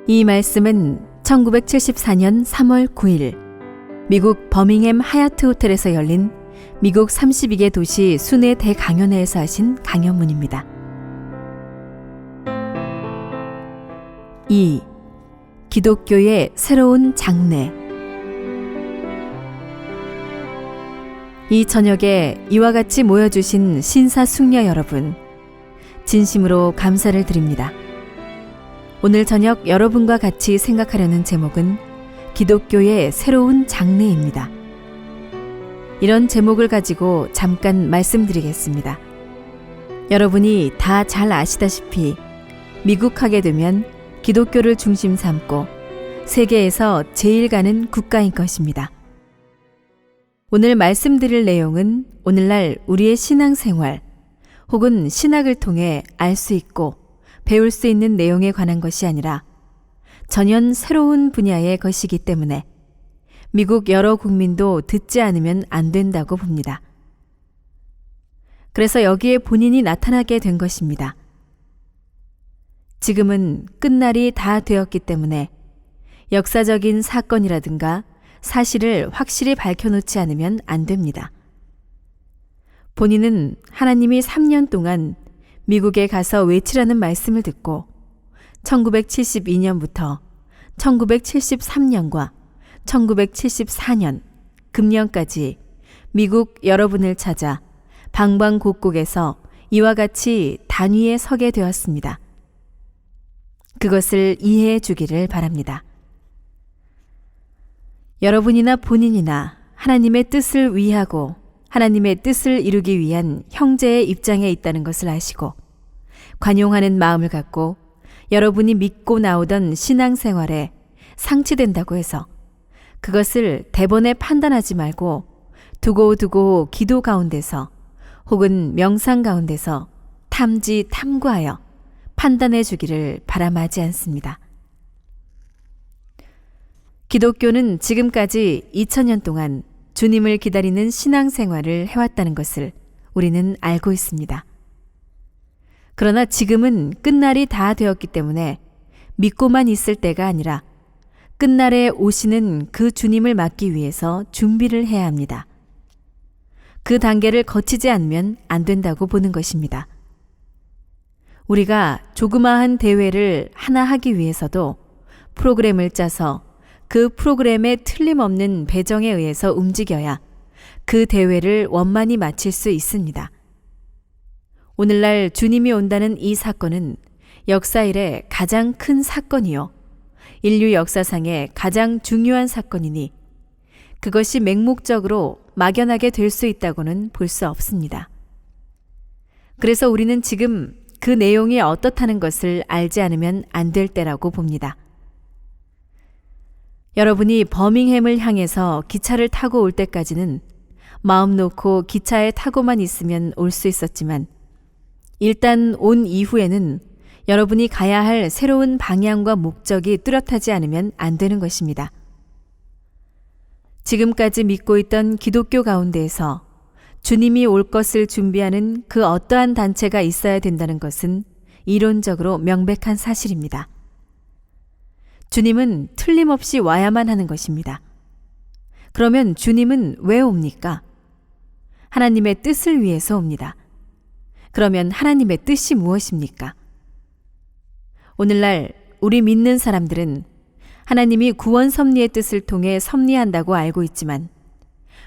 이 말씀은 1974년 3월 9일 미국 버밍햄 하얏트 호텔에서 열린 미국 32개 도시 순회 대강연회에서 하신 강연문입니다. 2. 기독교의 새로운 장래. 이 저녁에 이와 같이 모여주신 신사숙녀 여러분, 진심으로 감사를 드립니다. 오늘 저녁 여러분과 같이 생각하려는 제목은 기독교의 새로운 장래입니다. 이런 제목을 가지고 잠깐 말씀드리겠습니다. 여러분이 다 잘 아시다시피 미국하게 되면 기독교를 중심 삼고 세계에서 제일 가는 국가인 것입니다. 오늘 말씀드릴 내용은 오늘날 우리의 신앙생활 혹은 신학을 통해 알 수 있고 배울 수 있는 내용에 관한 것이 아니라 전혀 새로운 분야의 것이기 때문에 미국 여러 국민도 듣지 않으면 안 된다고 봅니다. 그래서 여기에 본인이 나타나게 된 것입니다. 지금은 끝날이 다 되었기 때문에 역사적인 사건이라든가 사실을 확실히 밝혀놓지 않으면 안 됩니다. 본인은 하나님이 3년 동안 미국에 가서 외치라는 말씀을 듣고 1972년부터 1973년과 1974년 금년까지 미국 여러분을 찾아 방방곡곡에서 이와 같이 단위에 서게 되었습니다. 그것을 이해해 주기를 바랍니다. 여러분이나 본인이나 하나님의 뜻을 위하고 하나님의 뜻을 이루기 위한 형제의 입장에 있다는 것을 아시고 관용하는 마음을 갖고 여러분이 믿고 나오던 신앙생활에 상치된다고 해서 그것을 대번에 판단하지 말고 두고두고 기도 가운데서 혹은 명상 가운데서 탐구하여 판단해 주기를 바람하지 않습니다. 기독교는 지금까지 2000년 동안 주님을 기다리는 신앙생활을 해왔다는 것을 우리는 알고 있습니다. 그러나 지금은 끝날이 다 되었기 때문에 믿고만 있을 때가 아니라 끝날에 오시는 그 주님을 맞기 위해서 준비를 해야 합니다. 그 단계를 거치지 않으면 안 된다고 보는 것입니다. 우리가 조그마한 대회를 하나 하기 위해서도 프로그램을 짜서 그 프로그램에 틀림없는 배정에 의해서 움직여야 그 대회를 원만히 마칠 수 있습니다. 오늘날 주님이 온다는 이 사건은 역사 이래 가장 큰 사건이요 인류 역사상의 가장 중요한 사건이니 그것이 맹목적으로 막연하게 될 수 있다고는 볼 수 없습니다. 그래서 우리는 지금 그 내용이 어떻다는 것을 알지 않으면 안 될 때라고 봅니다. 여러분이 버밍햄을 향해서 기차를 타고 올 때까지는 마음 놓고 기차에 타고만 있으면 올 수 있었지만 일단 온 이후에는 여러분이 가야 할 새로운 방향과 목적이 뚜렷하지 않으면 안 되는 것입니다. 지금까지 믿고 있던 기독교 가운데에서 주님이 올 것을 준비하는 그 어떠한 단체가 있어야 된다는 것은 이론적으로 명백한 사실입니다. 주님은 틀림없이 와야만 하는 것입니다. 그러면 주님은 왜 옵니까? 하나님의 뜻을 위해서 옵니다. 그러면 하나님의 뜻이 무엇입니까? 오늘날 우리 믿는 사람들은 하나님이 구원 섭리의 뜻을 통해 섭리한다고 알고 있지만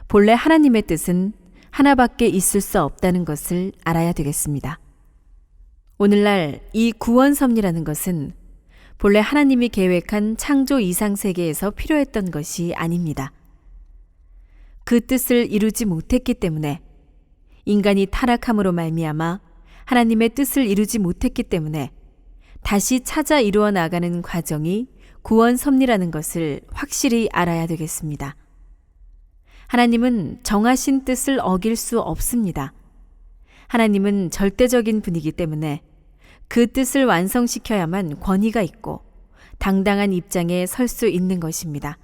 본래 하나님의 뜻은 하나밖에 있을 수 없다는 것을 알아야 되겠습니다. 오늘날 이 구원 섭리라는 것은 본래 하나님이 계획한 창조 이상 세계에서 필요했던 것이 아닙니다. 그 뜻을 이루지 못했기 때문에 인간이 타락함으로 말미암아 하나님의 뜻을 이루지 못했기 때문에 다시 찾아 이루어 나가는 과정이 구원 섭리라는 것을 확실히 알아야 되겠습니다. 하나님은 정하신 뜻을 어길 수 없습니다. 하나님은 절대적인 분이기 때문에 그 뜻을 완성시켜야만 권위가 있고 당당한 입장에 설 수 있는 것입니다.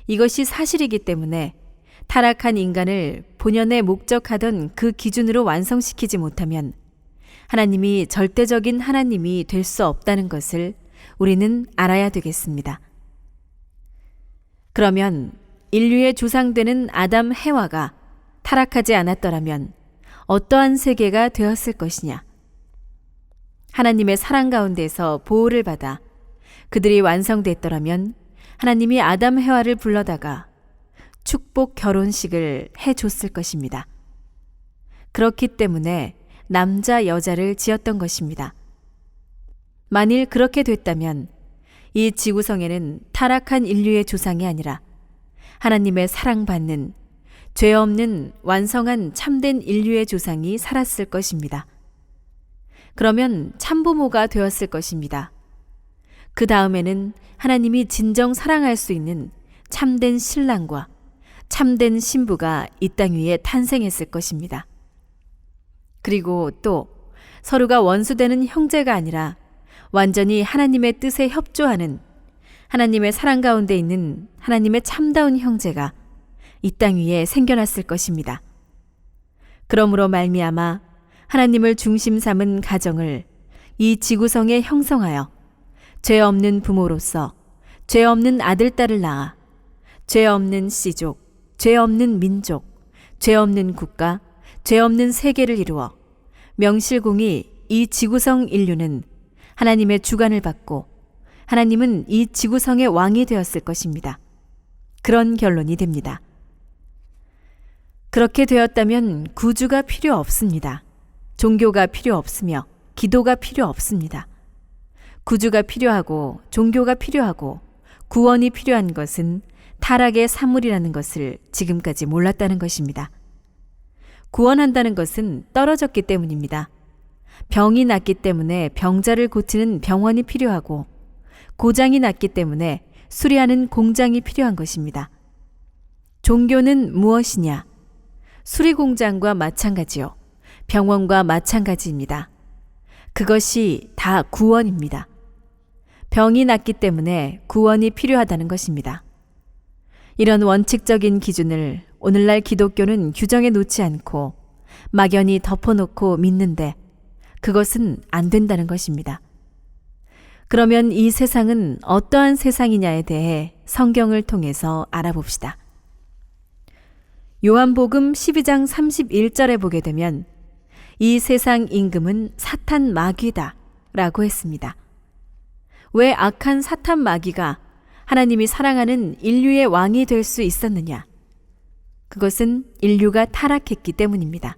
이것이 사실이기 때문에 타락한 인간을 본연의 목적하던 그 기준으로 완성시키지 못하면 하나님이 절대적인 하나님이 될 수 없다는 것을 우리는 알아야 되겠습니다. 그러면 인류의 조상되는 아담 해와가 타락하지 않았더라면 어떠한 세계가 되었을 것이냐? 하나님의 사랑 가운데서 보호를 받아 그들이 완성됐더라면 하나님이 아담 해와를 불러다가 축복 결혼식을 해줬을 것입니다. 그렇기 때문에 남자 여자를 지었던 것입니다. 만일 그렇게 됐다면 이 지구성에는 타락한 인류의 조상이 아니라 하나님의 사랑받는 죄 없는 완성한 참된 인류의 조상이 살았을 것입니다. 그러면 참부모가 되었을 것입니다. 그 다음에는 하나님이 진정 사랑할 수 있는 참된 신랑과 참된 신부가 이 땅 위에 탄생했을 것입니다. 그리고 또 서로가 원수되는 형제가 아니라 완전히 하나님의 뜻에 협조하는 하나님의 사랑 가운데 있는 하나님의 참다운 형제가 이 땅 위에 생겨났을 것입니다. 그러므로 말미암아 하나님을 중심 삼은 가정을 이 지구성에 형성하여 죄 없는 부모로서 죄 없는 아들, 딸을 낳아 죄 없는 씨족, 죄 없는 민족, 죄 없는 국가, 죄 없는 세계를 이루어 명실공히 이 지구성 인류는 하나님의 주관을 받고 하나님은 이 지구성의 왕이 되었을 것입니다. 그런 결론이 됩니다. 그렇게 되었다면 구주가 필요 없습니다. 종교가 필요 없으며 기도가 필요 없습니다. 구주가 필요하고 종교가 필요하고 구원이 필요한 것은 타락의 산물이라는 것을 지금까지 몰랐다는 것입니다. 구원한다는 것은 떨어졌기 때문입니다. 병이 났기 때문에 병자를 고치는 병원이 필요하고 고장이 났기 때문에 수리하는 공장이 필요한 것입니다. 종교는 무엇이냐? 수리공장과 마찬가지요. 병원과 마찬가지입니다. 그것이 다 구원입니다. 병이 났기 때문에 구원이 필요하다는 것입니다. 이런 원칙적인 기준을 오늘날 기독교는 규정해 놓지 않고 막연히 덮어놓고 믿는데 그것은 안 된다는 것입니다. 그러면 이 세상은 어떠한 세상이냐에 대해 성경을 통해서 알아봅시다. 요한복음 12장 31절에 보게 되면 이 세상 임금은 사탄 마귀다 라고 했습니다. 왜 악한 사탄 마귀가 하나님이 사랑하는 인류의 왕이 될 수 있었느냐? 그것은 인류가 타락했기 때문입니다.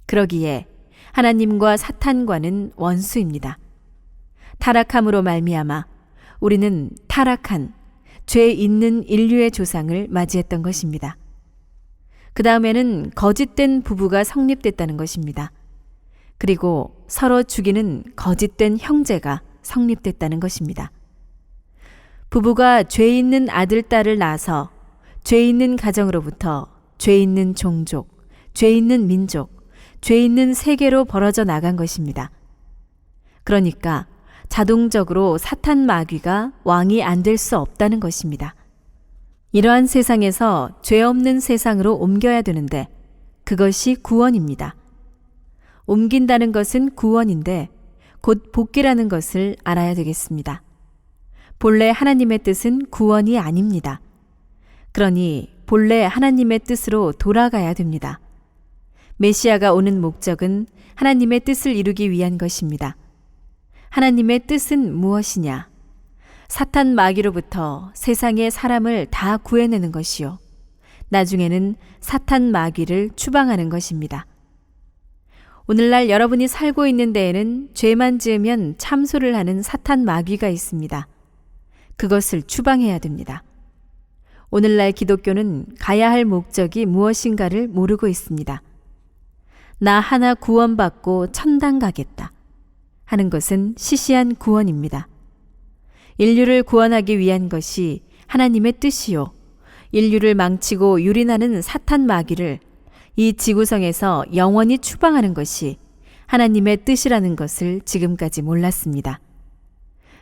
그러기에 하나님과 사탄과는 원수입니다. 타락함으로 말미암아 우리는 타락한 죄 있는 인류의 조상을 맞이했던 것입니다. 그 다음에는 거짓된 부부가 성립됐다는 것입니다. 그리고 서로 죽이는 거짓된 형제가 성립됐다는 것입니다. 부부가 죄 있는 아들, 딸을 낳아서 죄 있는 가정으로부터 죄 있는 종족, 죄 있는 민족, 죄 있는 세계로 벌어져 나간 것입니다. 그러니까 자동적으로 사탄 마귀가 왕이 안 될 수 없다는 것입니다. 이러한 세상에서 죄 없는 세상으로 옮겨야 되는데 그것이 구원입니다. 옮긴다는 것은 구원인데 곧 복귀라는 것을 알아야 되겠습니다. 본래 하나님의 뜻은 구원이 아닙니다. 그러니 본래 하나님의 뜻으로 돌아가야 됩니다. 메시아가 오는 목적은 하나님의 뜻을 이루기 위한 것입니다. 하나님의 뜻은 무엇이냐? 사탄 마귀로부터 세상의 사람을 다 구해내는 것이요. 나중에는 사탄 마귀를 추방하는 것입니다. 오늘날 여러분이 살고 있는 데에는 죄만 지으면 참소를 하는 사탄 마귀가 있습니다. 그것을 추방해야 됩니다. 오늘날 기독교는 가야 할 목적이 무엇인가를 모르고 있습니다. 나 하나 구원받고 천당 가겠다 하는 것은 시시한 구원입니다. 인류를 구원하기 위한 것이 하나님의 뜻이요. 인류를 망치고 유린하는 사탄 마귀를 이 지구성에서 영원히 추방하는 것이 하나님의 뜻이라는 것을 지금까지 몰랐습니다.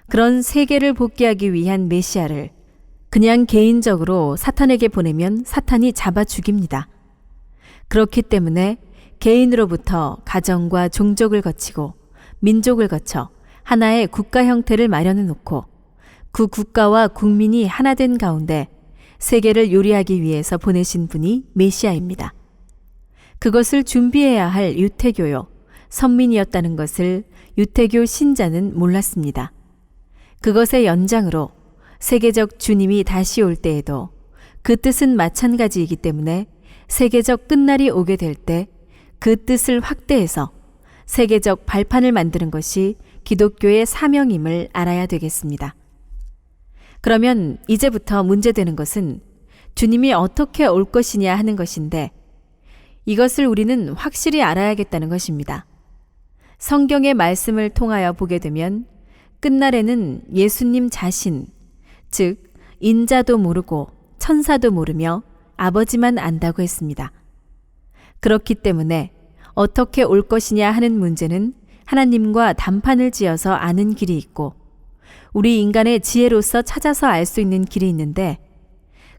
그런 세계를 복귀하기 위한 메시아를 그냥 개인적으로 사탄에게 보내면 사탄이 잡아 죽입니다. 그렇기 때문에 개인으로부터 가정과 종족을 거치고 민족을 거쳐 하나의 국가 형태를 마련해 놓고 그 국가와 국민이 하나 된 가운데 세계를 요리하기 위해서 보내신 분이 메시아입니다. 그것을 준비해야 할 유태교요, 선민이었다는 것을 유태교 신자는 몰랐습니다. 그것의 연장으로 세계적 주님이 다시 올 때에도 그 뜻은 마찬가지이기 때문에 세계적 끝날이 오게 될 때 그 뜻을 확대해서 세계적 발판을 만드는 것이 기독교의 사명임을 알아야 되겠습니다. 그러면 이제부터 문제되는 것은 주님이 어떻게 올 것이냐 하는 것인데 이것을 우리는 확실히 알아야겠다는 것입니다. 성경의 말씀을 통하여 보게 되면 끝날에는 예수님 자신, 즉 인자도 모르고 천사도 모르며 아버지만 안다고 했습니다. 그렇기 때문에 어떻게 올 것이냐 하는 문제는 하나님과 단판을 지어서 아는 길이 있고 우리 인간의 지혜로서 찾아서 알 수 있는 길이 있는데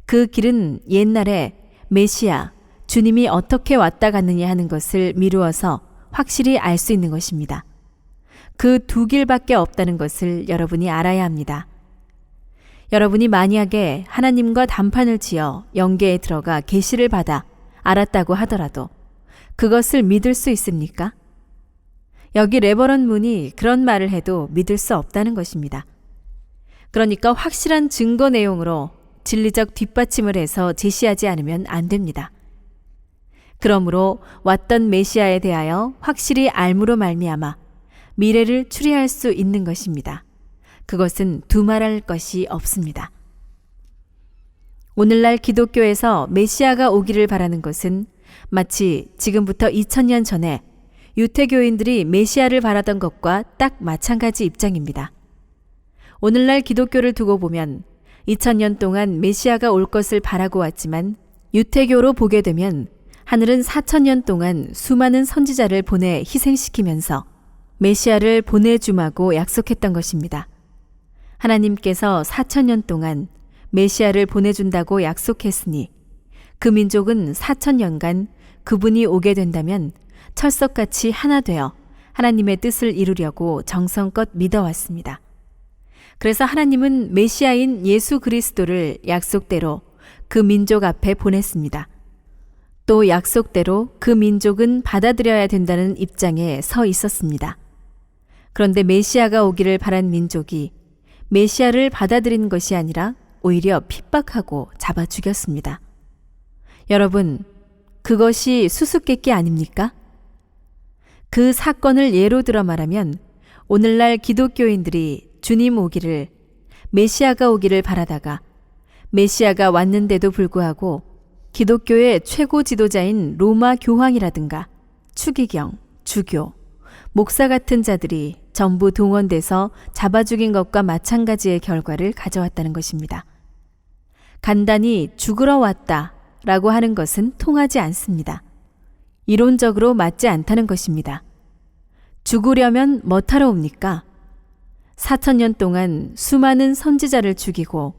그 길은 옛날에 메시아, 주님이 어떻게 왔다 갔느냐 하는 것을 미루어서 확실히 알 수 있는 것입니다. 그 두 길밖에 없다는 것을 여러분이 알아야 합니다. 여러분이 만약에 하나님과 단판을 지어 영계에 들어가 계시를 받아 알았다고 하더라도 그것을 믿을 수 있습니까? 여기 레버런 문이 그런 말을 해도 믿을 수 없다는 것입니다. 그러니까 확실한 증거 내용으로 진리적 뒷받침을 해서 제시하지 않으면 안 됩니다. 그러므로 왔던 메시아에 대하여 확실히 알므로 말미암아 미래를 추리할 수 있는 것입니다. 그것은 두말할 것이 없습니다. 오늘날 기독교에서 메시아가 오기를 바라는 것은 마치 지금부터 2000년 전에 유태교인들이 메시아를 바라던 것과 딱 마찬가지 입장입니다. 오늘날 기독교를 두고 보면 2000년 동안 메시아가 올 것을 바라고 왔지만 유태교로 보게 되면 하늘은 4000년 동안 수많은 선지자를 보내 희생시키면서 메시아를 보내주마고 약속했던 것입니다. 하나님께서 4000년 동안 메시아를 보내준다고 약속했으니 그 민족은 4000년간 그분이 오게 된다면 철석같이 하나 되어 하나님의 뜻을 이루려고 정성껏 믿어왔습니다. 그래서 하나님은 메시아인 예수 그리스도를 약속대로 그 민족 앞에 보냈습니다. 또 약속대로 그 민족은 받아들여야 된다는 입장에 서 있었습니다. 그런데 메시아가 오기를 바란 민족이 메시아를 받아들인 것이 아니라 오히려 핍박하고 잡아 죽였습니다. 여러분, 그것이 수수께끼 아닙니까? 그 사건을 예로 들어 말하면 오늘날 기독교인들이 주님 오기를, 메시아가 오기를 바라다가 메시아가 왔는데도 불구하고 기독교의 최고 지도자인 로마 교황이라든가 추기경, 주교, 목사 같은 자들이 전부 동원돼서 잡아 죽인 것과 마찬가지의 결과를 가져왔다는 것입니다. 간단히 죽으러 왔다 라고 하는 것은 통하지 않습니다. 이론적으로 맞지 않다는 것입니다. 죽으려면 뭐하러 옵니까? 4000년 동안 수많은 선지자를 죽이고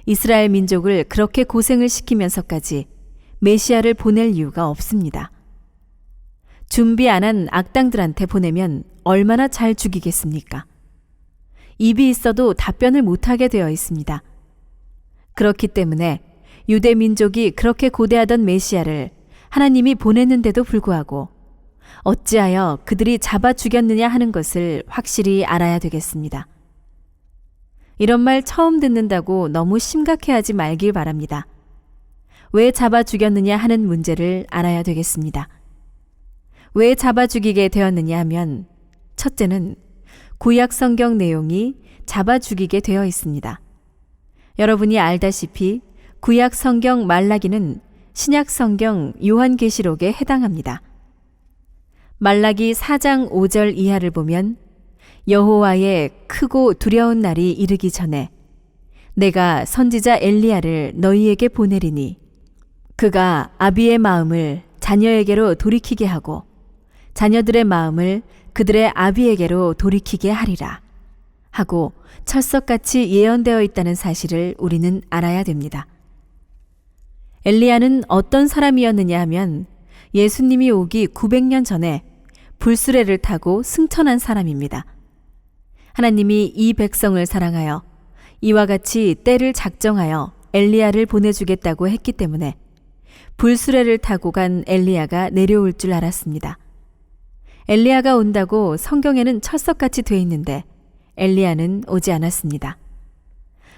이스라엘 민족을 그렇게 고생을 시키면서까지 메시아를 보낼 이유가 없습니다. 준비 안 한 악당들한테 보내면 얼마나 잘 죽이겠습니까? 입이 있어도 답변을 못하게 되어 있습니다. 그렇기 때문에 유대 민족이 그렇게 고대하던 메시아를 하나님이 보냈는데도 불구하고 어찌하여 그들이 잡아 죽였느냐 하는 것을 확실히 알아야 되겠습니다. 이런 말 처음 듣는다고 너무 심각해하지 말길 바랍니다. 왜 잡아 죽였느냐 하는 문제를 알아야 되겠습니다. 왜 잡아 죽이게 되었느냐 하면 첫째는 구약 성경 내용이 잡아 죽이게 되어 있습니다. 여러분이 알다시피 구약 성경 말라기는 신약 성경 요한계시록에 해당합니다. 말라기 4장 5절 이하를 보면 여호와의 크고 두려운 날이 이르기 전에 내가 선지자 엘리야를 너희에게 보내리니 그가 아비의 마음을 자녀에게로 돌이키게 하고 자녀들의 마음을 그들의 아비에게로 돌이키게 하리라 하고 철석같이 예언되어 있다는 사실을 우리는 알아야 됩니다. 엘리야는 어떤 사람이었느냐 하면 예수님이 오기 900년 전에 불수레를 타고 승천한 사람입니다. 하나님이 이 백성을 사랑하여 이와 같이 때를 작정하여 엘리야를 보내주겠다고 했기 때문에 불수레를 타고 간 엘리야가 내려올 줄 알았습니다. 엘리야가 온다고 성경에는 철석같이 돼 있는데 엘리야는 오지 않았습니다.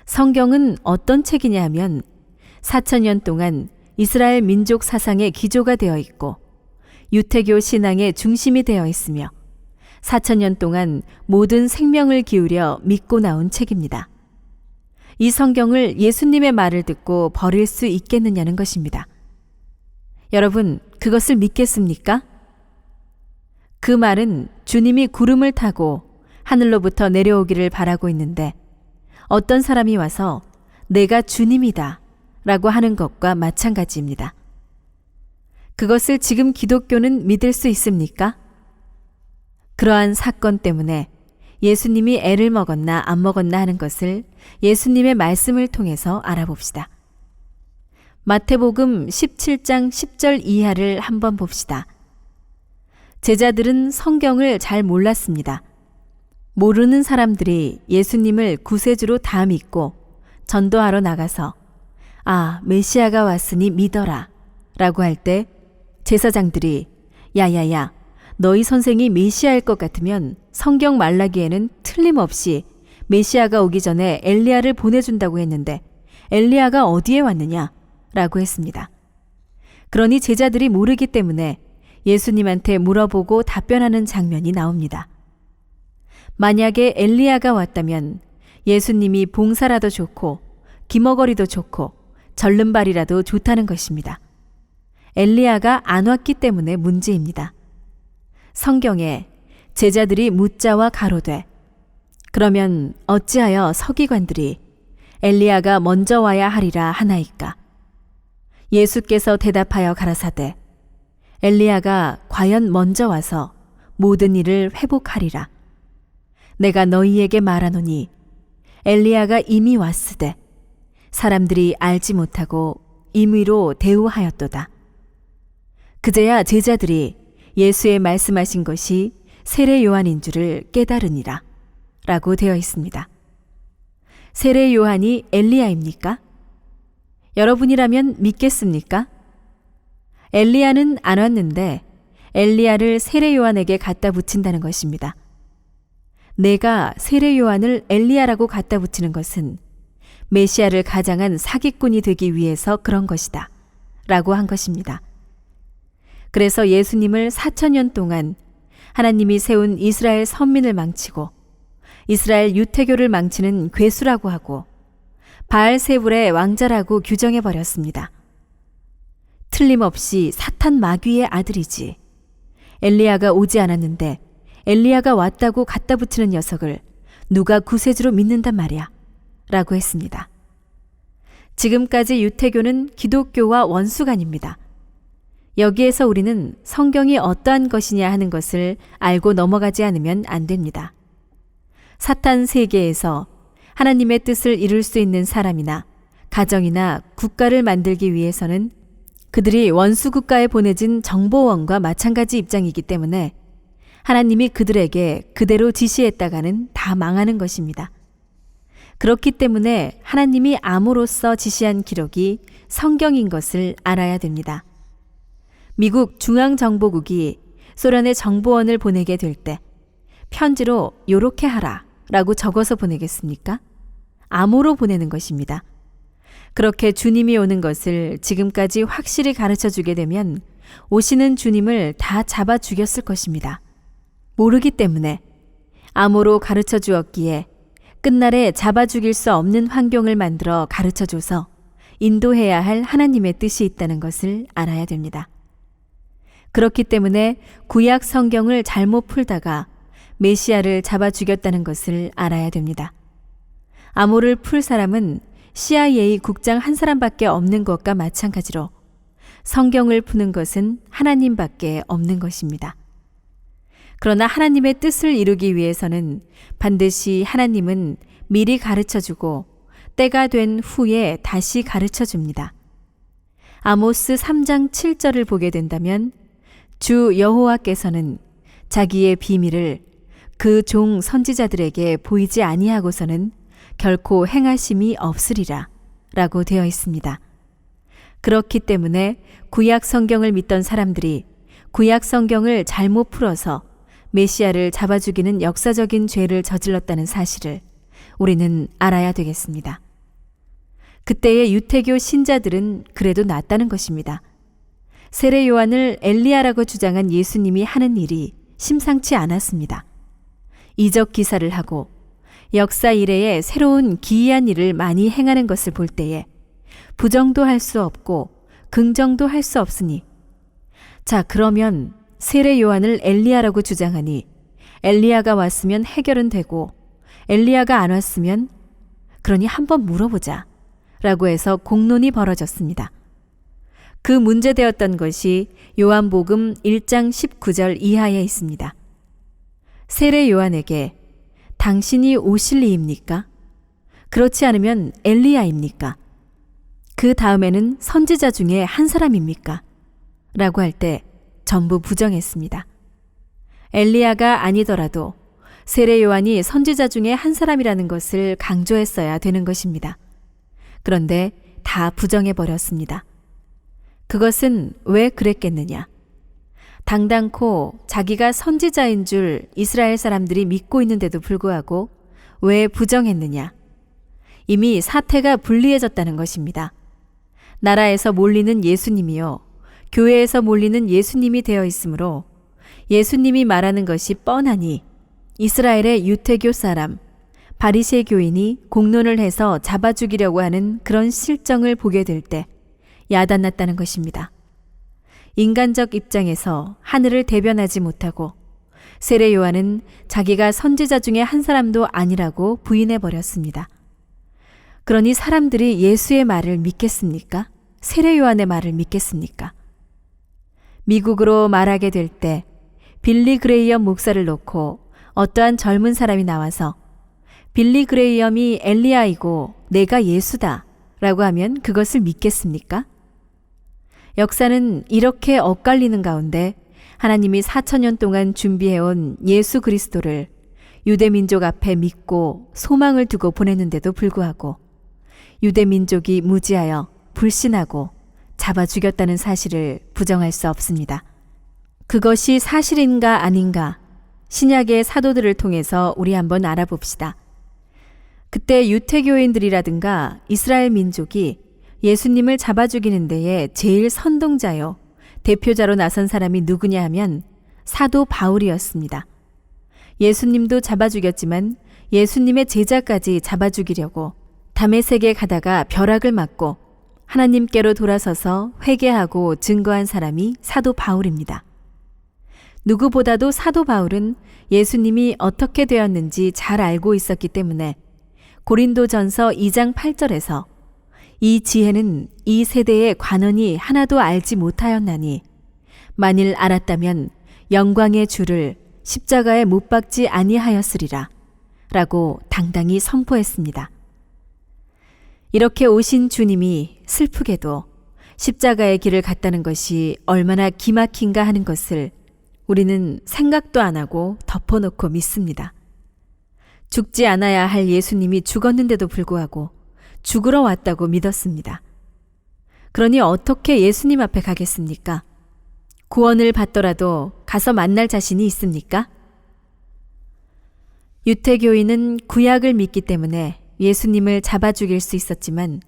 성경은 어떤 책이냐 하면 4,000년 동안 이스라엘 민족 사상의 기조가 되어 있고 유태교 신앙의 중심이 되어 있으며 4,000년 동안 모든 생명을 기울여 믿고 나온 책입니다. 이 성경을 예수님의 말을 듣고 버릴 수 있겠느냐는 것입니다. 여러분, 그것을 믿겠습니까? 그 말은 주님이 구름을 타고 하늘로부터 내려오기를 바라고 있는데 어떤 사람이 와서 내가 주님이다 라고 하는 것과 마찬가지입니다. 그것을 지금 기독교는 믿을 수 있습니까? 그러한 사건 때문에 예수님이 애를 먹었나 안 먹었나 하는 것을 예수님의 말씀을 통해서 알아봅시다. 마태복음 17장 10절 이하를 한번 봅시다. 제자들은 성경을 잘 몰랐습니다. 모르는 사람들이 예수님을 구세주로 다 믿고 전도하러 나가서 아, 메시아가 왔으니 믿어라 라고 할 때 제사장들이 야야야, 너희 선생이 메시아일 것 같으면 성경 말라기에는 틀림없이 메시아가 오기 전에 엘리야를 보내준다고 했는데 엘리야가 어디에 왔느냐? 라고 했습니다. 그러니 제자들이 모르기 때문에 예수님한테 물어보고 답변하는 장면이 나옵니다. 만약에 엘리야가 왔다면 예수님이 봉사라도 좋고 기머거리도 좋고 절름발이라도 좋다는 것입니다. 엘리야가 안 왔기 때문에 문제입니다. 성경에 제자들이 묻자와 가로되 그러면 어찌하여 서기관들이 엘리야가 먼저 와야 하리라 하나이까? 예수께서 대답하여 가라사대 엘리야가 과연 먼저 와서 모든 일을 회복하리라. 내가 너희에게 말하노니 엘리야가 이미 왔으되 사람들이 알지 못하고 임의로 대우하였도다. 그제야 제자들이 예수의 말씀하신 것이 세례 요한인 줄을 깨달으니라 라고 되어 있습니다. 세례 요한이 엘리야입니까? 여러분이라면 믿겠습니까? 엘리야는 안 왔는데 엘리야를 세례 요한에게 갖다 붙인다는 것입니다. 내가 세례 요한을 엘리야라고 갖다 붙이는 것은 메시아를 가장한 사기꾼이 되기 위해서 그런 것이다 라고 한 것입니다. 그래서 예수님을 4,000년 동안 하나님이 세운 이스라엘 선민을 망치고 이스라엘 유태교를 망치는 괴수라고 하고 바알세불의 왕자라고 규정해버렸습니다. 틀림없이 사탄 마귀의 아들이지. 엘리야가 오지 않았는데 엘리야가 왔다고 갖다 붙이는 녀석을 누가 구세주로 믿는단 말이야 라고 했습니다. 지금까지 유태교는 기독교와 원수간입니다. 여기에서 우리는 성경이 어떠한 것이냐 하는 것을 알고 넘어가지 않으면 안 됩니다. 사탄 세계에서 하나님의 뜻을 이룰 수 있는 사람이나 가정이나 국가를 만들기 위해서는 그들이 원수 국가에 보내진 정보원과 마찬가지 입장이기 때문에 하나님이 그들에게 그대로 지시했다가는 다 망하는 것입니다. 그렇기 때문에 하나님이 암으로써 지시한 기록이 성경인 것을 알아야 됩니다. 미국 중앙정보국이 소련의 정보원을 보내게 될 때 편지로 요렇게 하라 라고 적어서 보내겠습니까? 암호로 보내는 것입니다. 그렇게 주님이 오는 것을 지금까지 확실히 가르쳐 주게 되면 오시는 주님을 다 잡아 죽였을 것입니다. 모르기 때문에 암호로 가르쳐 주었기에 끝날에 잡아 죽일 수 없는 환경을 만들어 가르쳐 줘서 인도해야 할 하나님의 뜻이 있다는 것을 알아야 됩니다. 그렇기 때문에 구약 성경을 잘못 풀다가 메시아를 잡아 죽였다는 것을 알아야 됩니다. 암호를 풀 사람은 CIA 국장 한 사람밖에 없는 것과 마찬가지로 성경을 푸는 것은 하나님밖에 없는 것입니다. 그러나 하나님의 뜻을 이루기 위해서는 반드시 하나님은 미리 가르쳐주고 때가 된 후에 다시 가르쳐줍니다. 아모스 3장 7절을 보게 된다면 주 여호와께서는 자기의 비밀을 그 종 선지자들에게 보이지 아니하고서는 결코 행하심이 없으리라 라고 되어 있습니다. 그렇기 때문에 구약 성경을 믿던 사람들이 구약 성경을 잘못 풀어서 메시아를 잡아 죽이는 역사적인 죄를 저질렀다는 사실을 우리는 알아야 되겠습니다. 그때의 유태교 신자들은 그래도 낫다는 것입니다. 세례 요한을 엘리야라고 주장한 예수님이 하는 일이 심상치 않았습니다. 이적 기사를 하고 역사 이래에 새로운 기이한 일을 많이 행하는 것을 볼 때에 부정도 할 수 없고 긍정도 할 수 없으니, 자, 그러면 세례 요한을 엘리야라고 주장하니 엘리야가 왔으면 해결은 되고 엘리야가 안 왔으면 그러니 한번 물어보자 라고 해서 공론이 벌어졌습니다. 그 문제되었던 것이 요한복음 1장 19절 이하에 있습니다. 세례 요한에게 당신이 오실 이입니까? 그렇지 않으면 엘리야입니까? 그 다음에는 선지자 중에 한 사람입니까? 라고 할 때 전부 부정했습니다. 엘리야가 아니더라도 세례 요한이 선지자 중에 한 사람이라는 것을 강조했어야 되는 것입니다. 그런데 다 부정해버렸습니다. 그것은 왜 그랬겠느냐? 당당코 자기가 선지자인 줄 이스라엘 사람들이 믿고 있는데도 불구하고 왜 부정했느냐? 이미 사태가 불리해졌다는 것입니다. 나라에서 몰리는 예수님이요, 교회에서 몰리는 예수님이 되어 있으므로 예수님이 말하는 것이 뻔하니 이스라엘의 유태교 사람, 바리새 교인이 공론을 해서 잡아 죽이려고 하는 그런 실정을 보게 될 때 야단났다는 것입니다. 인간적 입장에서 하늘을 대변하지 못하고 세례 요한은 자기가 선지자 중에 한 사람도 아니라고 부인해 버렸습니다. 그러니 사람들이 예수의 말을 믿겠습니까? 세례 요한의 말을 믿겠습니까? 미국으로 말하게 될 때 빌리 그레이엄 목사를 놓고 어떠한 젊은 사람이 나와서 빌리 그레이엄이 엘리야이고 내가 예수다 라고 하면 그것을 믿겠습니까? 역사는 이렇게 엇갈리는 가운데 하나님이 4,000년 동안 준비해온 예수 그리스도를 유대민족 앞에 믿고 소망을 두고 보냈는데도 불구하고 유대민족이 무지하여 불신하고 잡아 죽였다는 사실을 부정할 수 없습니다. 그것이 사실인가 아닌가 신약의 사도들을 통해서 우리 한번 알아봅시다. 그때 유태교인들이라든가 이스라엘 민족이 예수님을 잡아 죽이는 데에 제일 선동자요, 대표자로 나선 사람이 누구냐 하면 사도 바울이었습니다. 예수님도 잡아 죽였지만 예수님의 제자까지 잡아 죽이려고 다메섹에 가다가 벼락을 맞고 하나님께로 돌아서서 회개하고 증거한 사람이 사도 바울입니다. 누구보다도 사도 바울은 예수님이 어떻게 되었는지 잘 알고 있었기 때문에 고린도전서 2장 8절에서 이 지혜는 이 세대의 관원이 하나도 알지 못하였나니 만일 알았다면 영광의 주를 십자가에 못 박지 아니하였으리라 라고 당당히 선포했습니다. 이렇게 오신 주님이 슬프게도 십자가의 길을 갔다는 것이 얼마나 기막힌가 하는 것을 우리는 생각도 안 하고 덮어놓고 믿습니다. 죽지 않아야 할 예수님이 죽었는데도 불구하고 죽으러 왔다고 믿었습니다. 그러니 어떻게 예수님 앞에 가겠습니까? 구원을 받더라도 가서 만날 자신이 있습니까? 유태교인은 구약을 믿기 때문에 예수님을 잡아 죽일 수 있었지만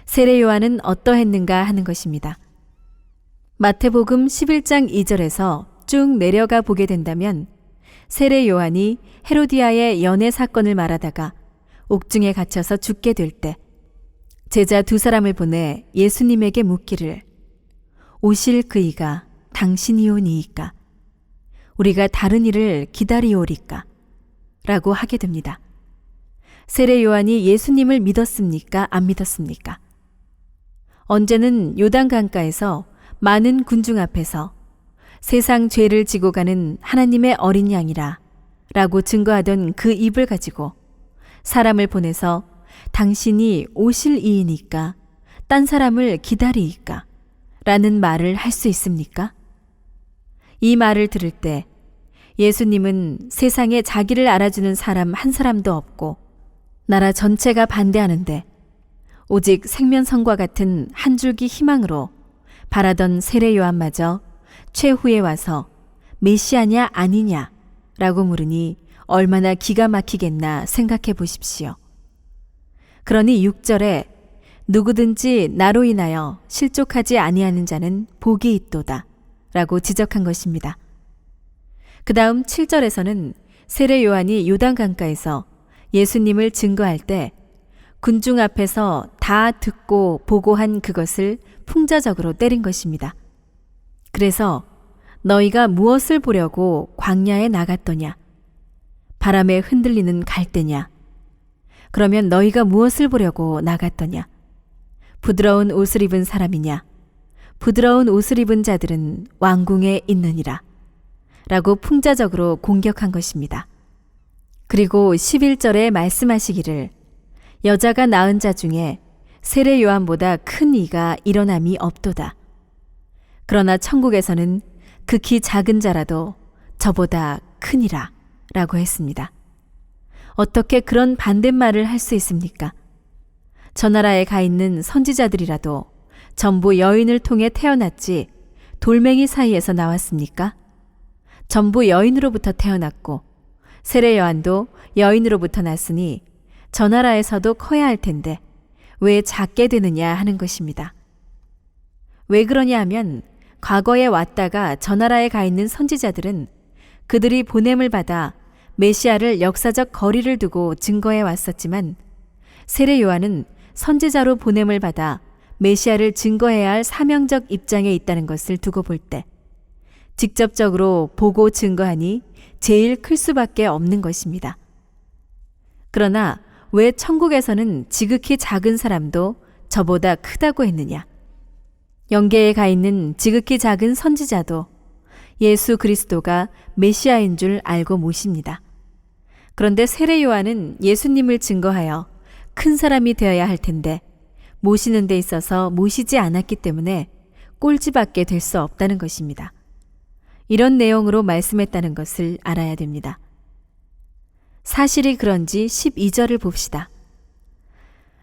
세례 요한은 어떠했는가 하는 것입니다. 마태복음 11장 2절에서 쭉 내려가 보게 된다면 세례 요한이 헤로디아의 연애 사건을 말하다가 옥중에 갇혀서 죽게 될 때 제자 2사람을 보내 예수님에게 묻기를 오실 그이가 당신이오니이까 우리가 다른 이를 기다리오리까 라고 하게 됩니다. 세례 요한이 예수님을 믿었습니까? 안 믿었습니까? 언제는 요단강가에서 많은 군중 앞에서 세상 죄를 지고 가는 하나님의 어린 양이라 라고 증거하던 그 입을 가지고 사람을 보내서 당신이 오실 이이니까 딴 사람을 기다리이까 라는 말을 할 수 있습니까? 이 말을 들을 때 예수님은 세상에 자기를 알아주는 사람 한 사람도 없고 나라 전체가 반대하는데 오직 생면성과 같은 한 줄기 희망으로 바라던 세례 요한마저 최후에 와서 메시아냐 아니냐 라고 물으니 얼마나 기가 막히겠나 생각해 보십시오. 그러니 6절에 누구든지 나로 인하여 실족하지 아니하는 자는 복이 있도다 라고 지적한 것입니다. 그 다음 7절에서는 세례 요한이 요단강가에서 예수님을 증거할 때 군중 앞에서 다 듣고 보고한 그것을 풍자적으로 때린 것입니다. 그래서 너희가 무엇을 보려고 광야에 나갔더냐? 바람에 흔들리는 갈대냐? 그러면 너희가 무엇을 보려고 나갔더냐? 부드러운 옷을 입은 사람이냐? 부드러운 옷을 입은 자들은 왕궁에 있느니라. 라고 풍자적으로 공격한 것입니다. 그리고 11절에 말씀하시기를 여자가 낳은 자 중에 세례 요한보다 큰 이가 일어남이 없도다. 그러나 천국에서는 극히 작은 자라도 저보다 크니라 라고 했습니다. 어떻게 그런 반대말을 할 수 있습니까? 저 나라에 가 있는 선지자들이라도 전부 여인을 통해 태어났지 돌멩이 사이에서 나왔습니까? 전부 여인으로부터 태어났고 세례 요한도 여인으로부터 났으니 저 나라에서도 커야 할 텐데 왜 작게 되느냐 하는 것입니다. 왜 그러냐 하면 과거에 왔다가 저 나라에 가 있는 선지자들은 그들이 보냄을 받아 메시아를 역사적 거리를 두고 증거해 왔었지만 세례 요한은 선지자로 보냄을 받아 메시아를 증거해야 할 사명적 입장에 있다는 것을 두고 볼 때 직접적으로 보고 증거하니 제일 클 수밖에 없는 것입니다. 그러나 왜 천국에서는 지극히 작은 사람도 저보다 크다고 했느냐? 영계에 가 있는 지극히 작은 선지자도 예수 그리스도가 메시아인 줄 알고 모십니다. 그런데 세례 요한은 예수님을 증거하여 큰 사람이 되어야 할 텐데 모시는 데 있어서 모시지 않았기 때문에 꼴찌밖에 될 수 없다는 것입니다. 이런 내용으로 말씀했다는 것을 알아야 됩니다. 사실이 그런지 12절을 봅시다.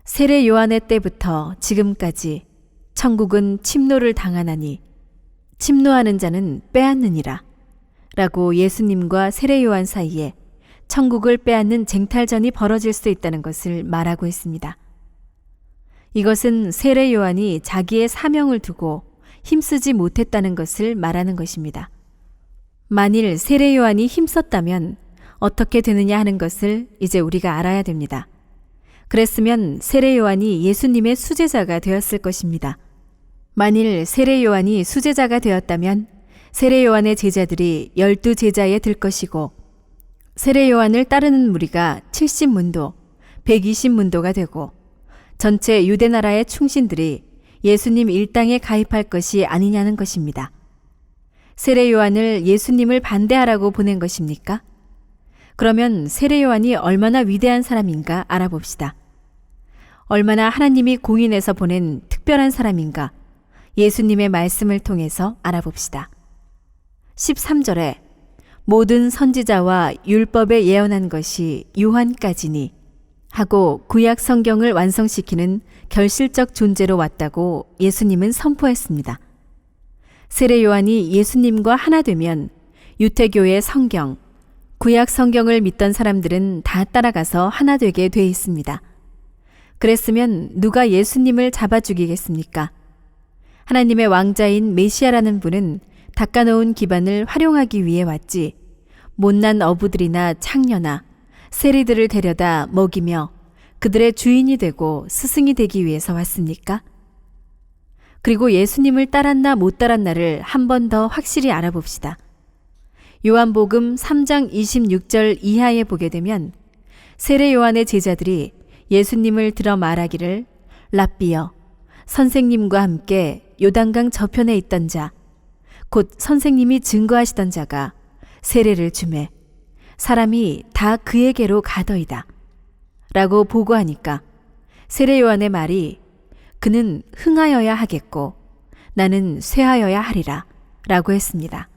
세례 요한의 때부터 지금까지 천국은 침노를 당하나니 침노하는 자는 빼앗느니라 라고 예수님과 세례 요한 사이에 천국을 빼앗는 쟁탈전이 벌어질 수 있다는 것을 말하고 있습니다. 이것은 세례 요한이 자기의 사명을 두고 힘쓰지 못했다는 것을 말하는 것입니다. 만일 세례 요한이 힘썼다면 어떻게 되느냐 하는 것을 이제 우리가 알아야 됩니다. 그랬으면 세례 요한이 예수님의 수제자가 되었을 것입니다. 만일 세례 요한이 수제자가 되었다면 세례 요한의 제자들이 12제자에 들 것이고 세례 요한을 따르는 무리가 70문도, 120문도가 되고 전체 유대 나라의 충신들이 예수님 일당에 가입할 것이 아니냐는 것입니다. 세례 요한을 예수님을 반대하라고 보낸 것입니까? 그러면 세례 요한이 얼마나 위대한 사람인가 알아봅시다. 얼마나 하나님이 공인해서 보낸 특별한 사람인가 예수님의 말씀을 통해서 알아봅시다. 13절에 모든 선지자와 율법에 예언한 것이 요한까지니 하고 구약 성경을 완성시키는 결실적 존재로 왔다고 예수님은 선포했습니다. 세례 요한이 예수님과 하나 되면 유태교의 성경, 구약 성경을 믿던 사람들은 다 따라가서 하나 되게 돼 있습니다. 그랬으면 누가 예수님을 잡아 죽이겠습니까? 하나님의 왕자인 메시아라는 분은 닦아놓은 기반을 활용하기 위해 왔지 못난 어부들이나 창녀나 세리들을 데려다 먹이며 그들의 주인이 되고 스승이 되기 위해서 왔습니까? 그리고 예수님을 따랐나 못 따랐나를 한 번 더 확실히 알아봅시다. 요한복음 3장 26절 이하에 보게 되면 세례 요한의 제자들이 예수님을 들어 말하기를 랍비여 선생님과 함께 요단강 저편에 있던 자 곧 선생님이 증거하시던 자가 세례를 주매 사람이 다 그에게로 가더이다 라고 보고하니까 세례 요한의 말이 그는 흥하여야 하겠고 나는 쇠하여야 하리라 라고 했습니다.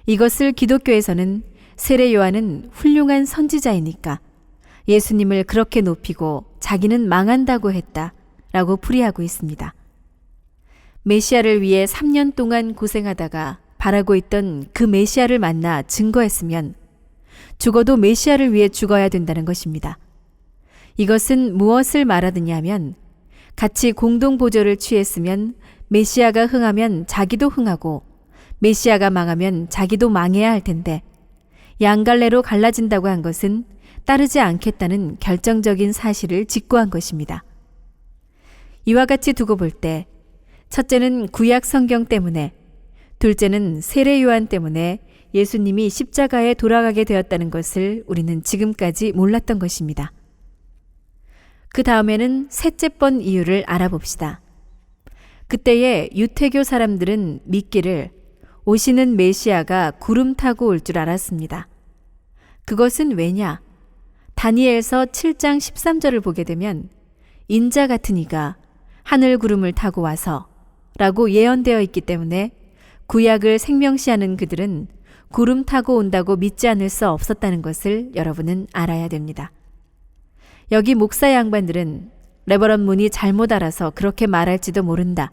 이것을 기독교에서는 세례 요한은 훌륭한 선지자이니까 예수님을 그렇게 높이고 자기는 망한다고 했다 라고 풀이하고 있습니다. 메시아를 위해 3년 동안 고생하다가 바라고 있던 그 메시아를 만나 증거했으면 죽어도 메시아를 위해 죽어야 된다는 것입니다. 이것은 무엇을 말하느냐 하면 같이 공동 보조를 취했으면 메시아가 흥하면 자기도 흥하고 메시아가 망하면 자기도 망해야 할 텐데 양갈래로 갈라진다고 한 것은 따르지 않겠다는 결정적인 사실을 직고한 것입니다. 이와 같이 두고 볼 때 첫째는 구약 성경 때문에, 둘째는 세례 요한 때문에 예수님이 십자가에 돌아가게 되었다는 것을 우리는 지금까지 몰랐던 것입니다. 그 다음에는 셋째 번 이유를 알아봅시다. 그때의 유태교 사람들은 믿기를 오시는 메시아가 구름 타고 올 줄 알았습니다. 그것은 왜냐? 다니엘서 7장 13절을 보게 되면 인자 같은 이가 하늘 구름을 타고 와서 라고 예언되어 있기 때문에 구약을 생명시하는 그들은 구름 타고 온다고 믿지 않을 수 없었다는 것을 여러분은 알아야 됩니다. 여기 목사 양반들은 레버런 문이 잘못 알아서 그렇게 말할지도 모른다.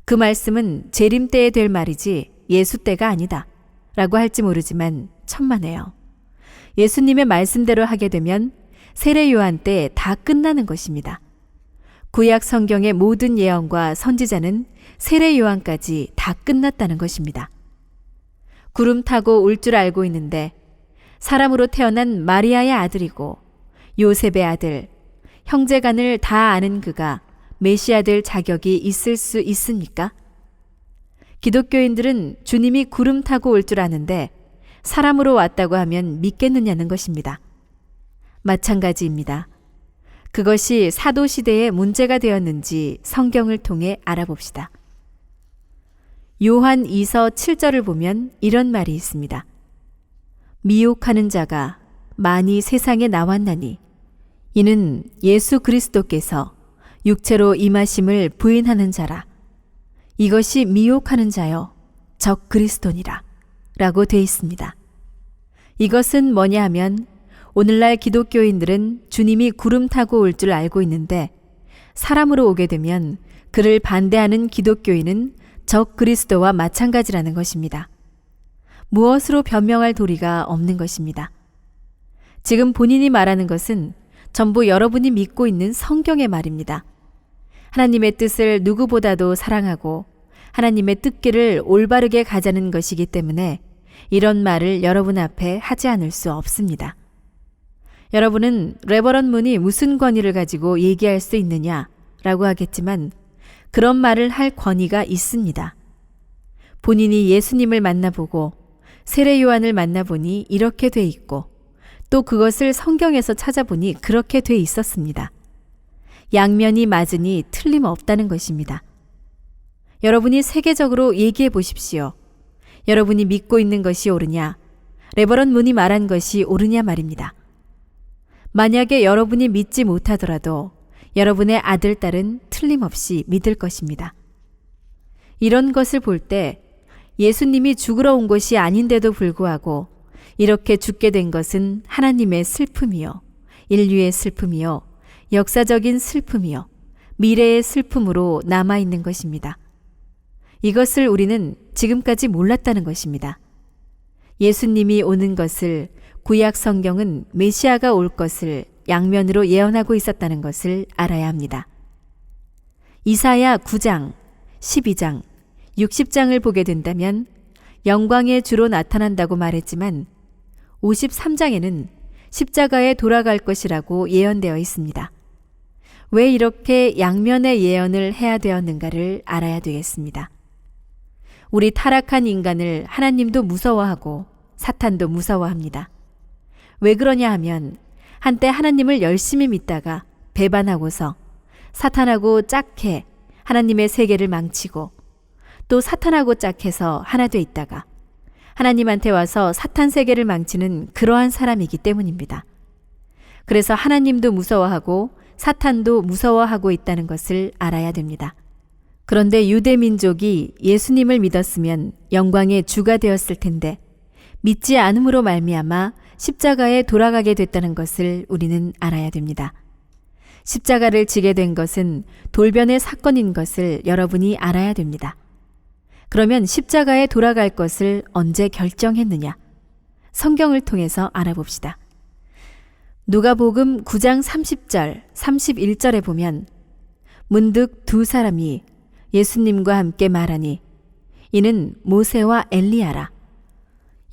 그 말씀은 재림 때에 될 말이지 예수 때가 아니다 라고 할지 모르지만 천만에요. 예수님의 말씀대로 하게 되면 세례 요한 때 다 끝나는 것입니다. 구약 성경의 모든 예언과 선지자는 세례 요한까지 다 끝났다는 것입니다. 구름 타고 올 줄 알고 있는데 사람으로 태어난 마리아의 아들이고 요셉의 아들, 형제간을 다 아는 그가 메시아 될 자격이 있을 수 있습니까? 기독교인들은 주님이 구름 타고 올 줄 아는데 사람으로 왔다고 하면 믿겠느냐는 것입니다. 마찬가지입니다. 그것이 사도시대에 문제가 되었는지 성경을 통해 알아봅시다. 요한 2서 7절을 보면 이런 말이 있습니다. 미혹하는 자가 많이 세상에 나왔나니 이는 예수 그리스도께서 육체로 임하심을 부인하는 자라. 이것이 미혹하는 자여 적 그리스도니라 라고 되어 있습니다. 이것은 뭐냐 하면 오늘날 기독교인들은 주님이 구름 타고 올 줄 알고 있는데 사람으로 오게 되면 그를 반대하는 기독교인은 적 그리스도와 마찬가지라는 것입니다. 무엇으로 변명할 도리가 없는 것입니다. 지금 본인이 말하는 것은 전부 여러분이 믿고 있는 성경의 말입니다. 하나님의 뜻을 누구보다도 사랑하고 하나님의 뜻길을 올바르게 가자는 것이기 때문에 이런 말을 여러분 앞에 하지 않을 수 없습니다. 여러분은 레버런 문이 무슨 권위를 가지고 얘기할 수 있느냐 라고 하겠지만 그런 말을 할 권위가 있습니다. 본인이 예수님을 만나보고 세례 요한을 만나보니 이렇게 돼 있고 또 그것을 성경에서 찾아보니 그렇게 돼 있었습니다. 양면이 맞으니 틀림없다는 것입니다. 여러분이 세계적으로 얘기해 보십시오. 여러분이 믿고 있는 것이 옳으냐, 레버런 문이 말한 것이 옳으냐 말입니다. 만약에 여러분이 믿지 못하더라도 여러분의 아들, 딸은 틀림없이 믿을 것입니다. 이런 것을 볼 때 예수님이 죽으러 온 것이 아닌데도 불구하고 이렇게 죽게 된 것은 하나님의 슬픔이요, 인류의 슬픔이요, 역사적인 슬픔이요, 미래의 슬픔으로 남아있는 것입니다. 이것을 우리는 지금까지 몰랐다는 것입니다. 예수님이 오는 것을 구약 성경은 메시아가 올 것을 양면으로 예언하고 있었다는 것을 알아야 합니다. 이사야 9장, 12장, 60장을 보게 된다면 영광의 주로 나타난다고 말했지만 53장에는 십자가에 돌아갈 것이라고 예언되어 있습니다. 왜 이렇게 양면의 예언을 해야 되었는가를 알아야 되겠습니다. 우리 타락한 인간을 하나님도 무서워하고 사탄도 무서워합니다. 왜 그러냐 하면 한때 하나님을 열심히 믿다가 배반하고서 사탄하고 짝해 하나님의 세계를 망치고 또 사탄하고 짝해서 하나 돼 있다가 하나님한테 와서 사탄 세계를 망치는 그러한 사람이기 때문입니다. 그래서 하나님도 무서워하고 사탄도 무서워하고 있다는 것을 알아야 됩니다. 그런데 유대 민족이 예수님을 믿었으면 영광의 주가 되었을 텐데 믿지 않음으로 말미암아 십자가에 돌아가게 됐다는 것을 우리는 알아야 됩니다. 십자가를 지게 된 것은 돌변의 사건인 것을 여러분이 알아야 됩니다. 그러면 십자가에 돌아갈 것을 언제 결정했느냐? 성경을 통해서 알아봅시다. 누가복음 9장 30절, 31절에 보면 문득 두 사람이 예수님과 함께 말하니 이는 모세와 엘리야라.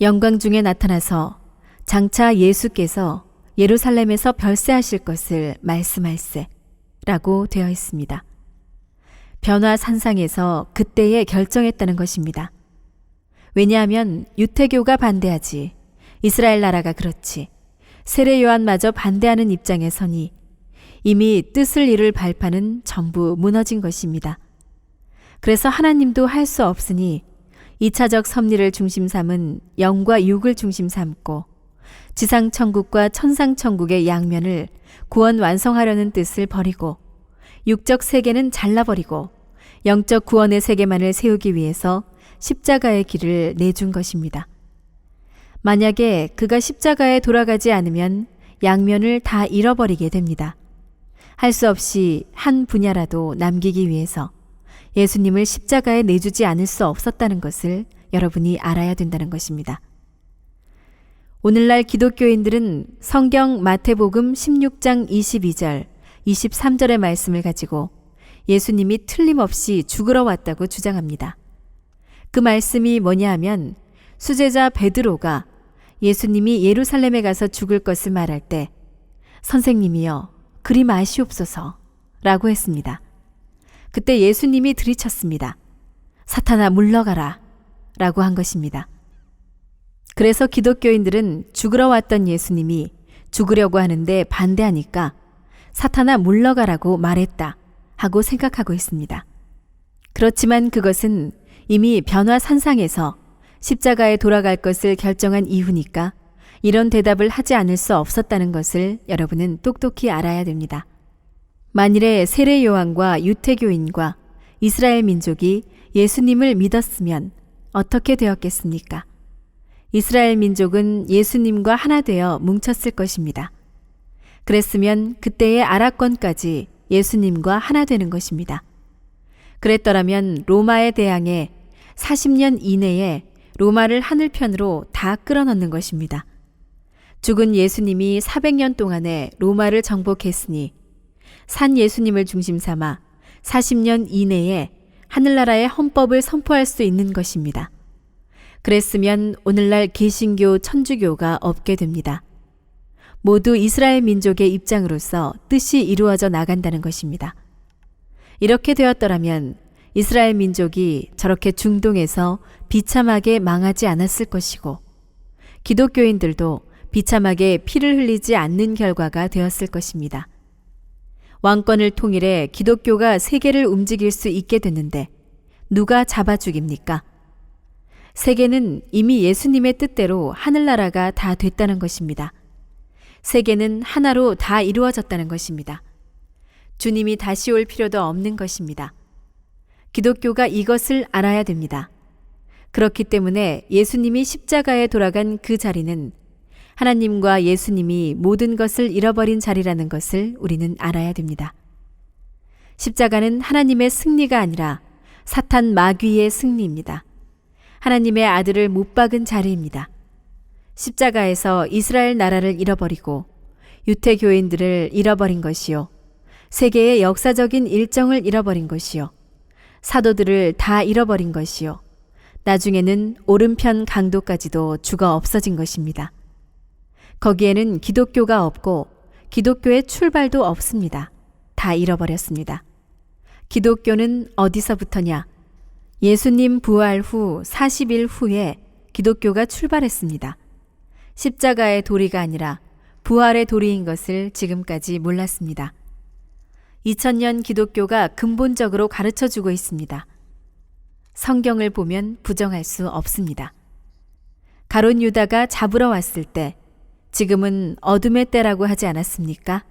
영광 중에 나타나서 장차 예수께서 예루살렘에서 별세하실 것을 말씀할세 라고 되어 있습니다. 변화산상에서 그때에 결정했다는 것입니다. 왜냐하면 유태교가 반대하지, 이스라엘 나라가 그렇지, 세례 요한마저 반대하는 입장에 서니 이미 뜻을 이룰 발판은 전부 무너진 것입니다. 그래서 하나님도 할 수 없으니 2차적 섭리를 중심 삼은 영과 육을 중심 삼고 지상천국과 천상천국의 양면을 구원 완성하려는 뜻을 버리고 육적 세계는 잘라버리고 영적 구원의 세계만을 세우기 위해서 십자가의 길을 내준 것입니다. 만약에 그가 십자가에 돌아가지 않으면 양면을 다 잃어버리게 됩니다. 할 수 없이 한 분야라도 남기기 위해서 예수님을 십자가에 내주지 않을 수 없었다는 것을 여러분이 알아야 된다는 것입니다. 오늘날 기독교인들은 성경 마태복음 16장 22절, 23절의 말씀을 가지고 예수님이 틀림없이 죽으러 왔다고 주장합니다. 그 말씀이 뭐냐 하면 수제자 베드로가 예수님이 예루살렘에 가서 죽을 것을 말할 때 선생님이여 그리 마시옵소서 라고 했습니다. 그때 예수님이 들이쳤습니다. 사탄아 물러가라 라고 한 것입니다. 그래서 기독교인들은 죽으러 왔던 예수님이 죽으려고 하는데 반대하니까 사탄아 물러가라고 말했다 하고 생각하고 있습니다. 그렇지만 그것은 이미 변화산상에서 십자가에 돌아갈 것을 결정한 이후니까 이런 대답을 하지 않을 수 없었다는 것을 여러분은 똑똑히 알아야 됩니다. 만일에 세례 요한과 유태교인과 이스라엘 민족이 예수님을 믿었으면 어떻게 되었겠습니까? 이스라엘 민족은 예수님과 하나 되어 뭉쳤을 것입니다. 그랬으면 그때의 아라권까지 예수님과 하나 되는 것입니다. 그랬더라면 로마에 대항해 40년 이내에 로마를 하늘편으로 다 끌어넣는 것입니다. 죽은 예수님이 400년 동안에 로마를 정복했으니 산 예수님을 중심 삼아 40년 이내에 하늘나라의 헌법을 선포할 수 있는 것입니다. 그랬으면 오늘날 개신교, 천주교가 없게 됩니다. 모두 이스라엘 민족의 입장으로서 뜻이 이루어져 나간다는 것입니다. 이렇게 되었더라면 이스라엘 민족이 저렇게 중동에서 비참하게 망하지 않았을 것이고 기독교인들도 비참하게 피를 흘리지 않는 결과가 되었을 것입니다. 왕권을 통일해 기독교가 세계를 움직일 수 있게 됐는데 누가 잡아 죽입니까? 세계는 이미 예수님의 뜻대로 하늘나라가 다 됐다는 것입니다. 세계는 하나로 다 이루어졌다는 것입니다. 주님이 다시 올 필요도 없는 것입니다. 기독교가 이것을 알아야 됩니다. 그렇기 때문에 예수님이 십자가에 돌아간 그 자리는 하나님과 예수님이 모든 것을 잃어버린 자리라는 것을 우리는 알아야 됩니다. 십자가는 하나님의 승리가 아니라 사탄 마귀의 승리입니다. 하나님의 아들을 못 박은 자리입니다. 십자가에서 이스라엘 나라를 잃어버리고 유태교인들을 잃어버린 것이요. 세계의 역사적인 일정을 잃어버린 것이요. 사도들을 다 잃어버린 것이요. 나중에는 오른편 강도까지도 죽어 없어진 것입니다. 거기에는 기독교가 없고 기독교의 출발도 없습니다. 다 잃어버렸습니다. 기독교는 어디서부터냐? 예수님 부활 후 40일 후에 기독교가 출발했습니다. 십자가의 도리가 아니라 부활의 도리인 것을 지금까지 몰랐습니다. 2000년 기독교가 근본적으로 가르쳐주고 있습니다. 성경을 보면 부정할 수 없습니다. 가룟 유다가 잡으러 왔을 때 지금은 어둠의 때라고 하지 않았습니까?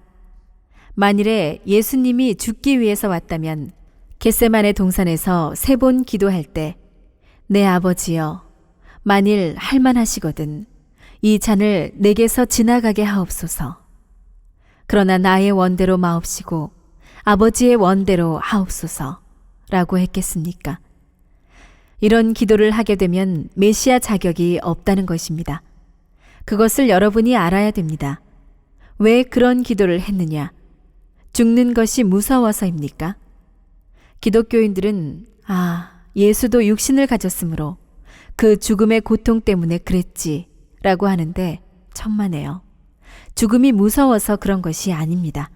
만일에 예수님이 죽기 위해서 왔다면 겟세마네 동산에서 3번 기도할 때 내 아버지여 만일 할만하시거든 이 잔을 내게서 지나가게 하옵소서. 그러나 나의 원대로 마옵시고 아버지의 원대로 하옵소서 라고 했겠습니까? 이런 기도를 하게 되면 메시아 자격이 없다는 것입니다. 그것을 여러분이 알아야 됩니다. 왜 그런 기도를 했느냐? 죽는 것이 무서워서입니까? 기독교인들은 예수도 육신을 가졌으므로 그 죽음의 고통 때문에 그랬지 라고 하는데 천만에요. 죽음이 무서워서 그런 것이 아닙니다.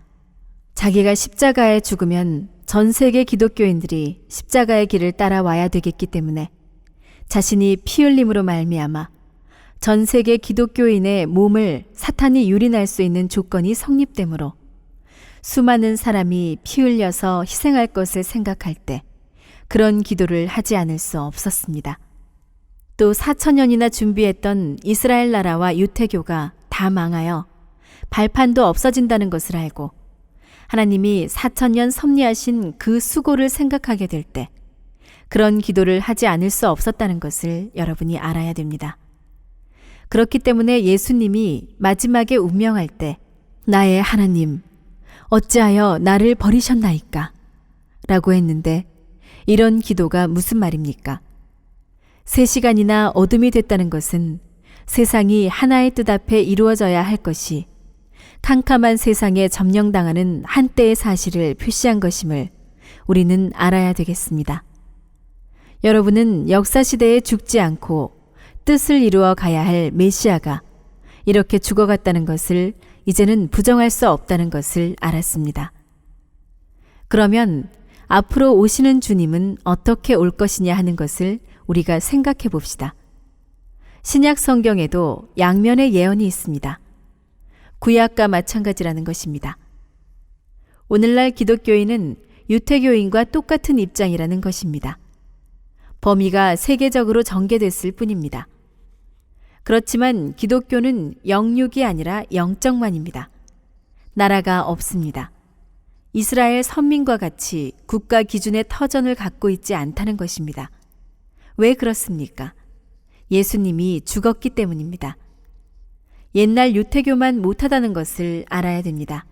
자기가 십자가에 죽으면 전 세계 기독교인들이 십자가의 길을 따라와야 되겠기 때문에 자신이 피 흘림으로 말미암아 전 세계 기독교인의 몸을 사탄이 유린할 수 있는 조건이 성립되므로 수많은 사람이 피 흘려서 희생할 것을 생각할 때 그런 기도를 하지 않을 수 없었습니다. 또 4,000년이나 준비했던 이스라엘 나라와 유태교가 다 망하여 발판도 없어진다는 것을 알고 하나님이 4,000년 섭리하신 그 수고를 생각하게 될 때 그런 기도를 하지 않을 수 없었다는 것을 여러분이 알아야 됩니다. 그렇기 때문에 예수님이 마지막에 운명할 때 나의 하나님 어찌하여 나를 버리셨나이까? 라고 했는데 이런 기도가 무슨 말입니까? 3시간이나 어둠이 됐다는 것은 세상이 하나의 뜻 앞에 이루어져야 할 것이 캄캄한 세상에 점령당하는 한때의 사실을 표시한 것임을 우리는 알아야 되겠습니다. 여러분은 역사시대에 죽지 않고 뜻을 이루어 가야 할 메시아가 이렇게 죽어갔다는 것을 이제는 부정할 수 없다는 것을 알았습니다. 그러면 앞으로 오시는 주님은 어떻게 올 것이냐 하는 것을 우리가 생각해 봅시다. 신약 성경에도 양면의 예언이 있습니다. 구약과 마찬가지라는 것입니다. 오늘날 기독교인은 유태교인과 똑같은 입장이라는 것입니다. 범위가 세계적으로 전개됐을 뿐입니다. 그렇지만 기독교는 영육이 아니라 영적만입니다. 나라가 없습니다. 이스라엘 선민과 같이 국가 기준의 터전을 갖고 있지 않다는 것입니다. 왜 그렇습니까? 예수님이 죽었기 때문입니다. 옛날 유태교만 못하다는 것을 알아야 됩니다.